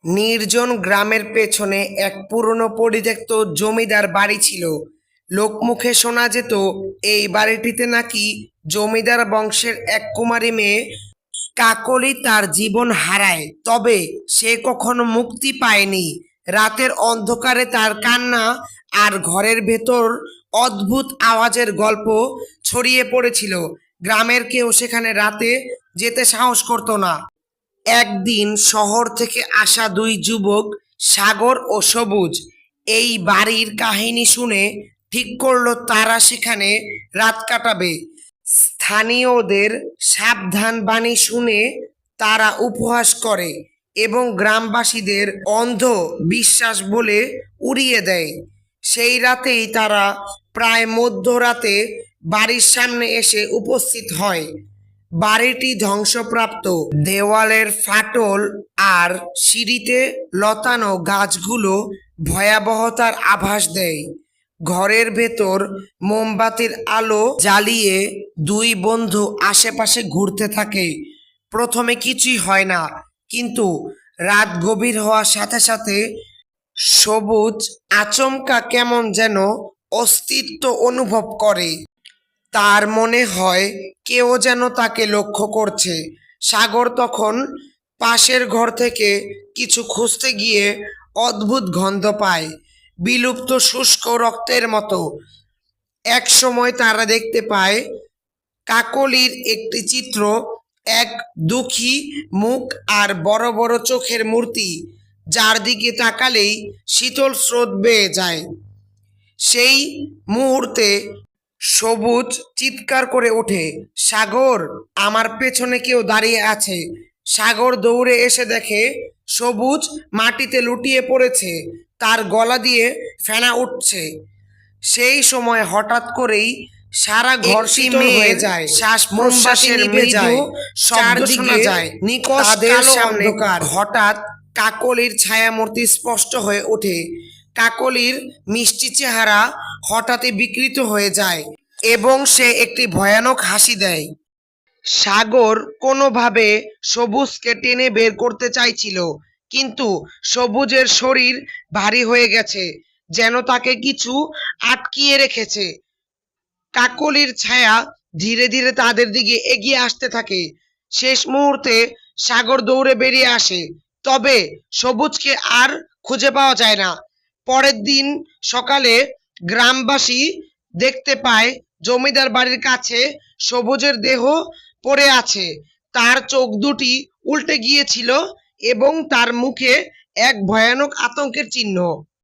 নির্জন গ্রামের পেছনে এক পুরনো পরিত্যক্ত জমিদার বাড়ি ছিল। লোকমুখে শোনা যেত এই বাড়িটিতে নাকি জমিদার বংশের এক কুমারী মেয়ে কাকলি তার জীবন হারায়, তবে সে কখনো মুক্তি পায়নি। রাতের অন্ধকারে তার কান্না আর ঘরের ভেতর অদ্ভুত আওয়াজের গল্প ছড়িয়ে পড়েছিল। গ্রামের কেউ সেখানে রাতে যেতে সাহস করত না। একদিন শহর থেকে আসা দুই যুবক, সাগর ও সবুজ, এই বাড়ির কাহিনী শুনে ঠিক করলো তারা সেখানে রাত কাটাবে। স্থানীয়দের সাবধান বাণী শুনে তারা উপহাস করে এবং গ্রামবাসীদের অন্ধ বিশ্বাস বলে উড়িয়ে দেয়। সেই রাতেই তারা প্রায় মধ্যরাতে বাড়ির সামনে এসে উপস্থিত হয়। বাড়িটি ধ্বংসপ্রাপ্ত, দেওয়ালের ফাটল আর সিঁড়িতে লতানো গাছগুলো ভয়াবহতার আভাস দেয়। ঘরের ভেতর মোমবাতির আলো জ্বালিয়ে দুই বন্ধু আশেপাশে ঘুরতে থাকে। প্রথমে কিছুই হয় না, কিন্তু রাত গভীর হওয়ার সাথে সাথে সবুজ আচমকা কেমন যেন অস্তিত্ব অনুভব করে। তার মনে হয় কেউ যেন তাকে লক্ষ্য করছে। সাগর তখন পাশের ঘর থেকে কিছু খুঁজতে গিয়ে অদ্ভুত গন্ধ পায়, বিলুপ্ত শুষ্ক রক্তের মতো। এক সময় তারা দেখতে পায় কাকলির একটি চিত্র, এক দুঃখী মুখ আর বড় বড় চোখের মূর্তি, যার দিকে তাকালেই শীতল স্রোত বেয়ে যায়। সেই মুহূর্তে সবুজ চিৎকার করে ওঠে, সাগর, আমার পেছনে কেউ দাঁড়িয়ে আছে। সাগর দৌড়ে এসে দেখে সবুজ মাটিতে লুটিয়ে পড়েছে, তার গলা দিয়ে ফেনা উঠছে। সেই সময় হঠাৎ করেই সারা ঘর শীতল হয়ে যায়, শ্বাস প্রশ্বাসের নিভে যায়, শব্দ শোনা যায়, নিকষ কালো অন্ধকার। হঠাৎ কাকলির ছায়ামূর্তি স্পষ্ট হয়ে ওঠে। কাকলির মিষ্টি চেহারা হঠাৎই বিকৃত হয়ে যায় এবং সে একটি ভয়ানক হাসি দেয়। সাগর কোনোভাবে সবুজকে টেনে বের করতে চাইছিল, কিন্তু সবুজের শরীর ভারী হয়ে গেছে, যেন তাকে কিছু আটকিয়ে রেখেছে। কাকলির ছায়া ধীরে ধীরে তাদের দিকে এগিয়ে আসতে থাকে। শেষ মুহূর্তে সাগর দৌড়ে বেরিয়ে আসে, তবে সবুজকে আর খুঁজে পাওয়া যায় না। পরের দিন সকালে গ্রামবাসী দেখতে পায় জমিদার বাড়ির কাছে সবুজের দেহ পড়ে আছে। তার চোখ দুটি উল্টে গিয়েছিল এবং তার মুখে এক ভয়ানক আতঙ্কের চিহ্ন।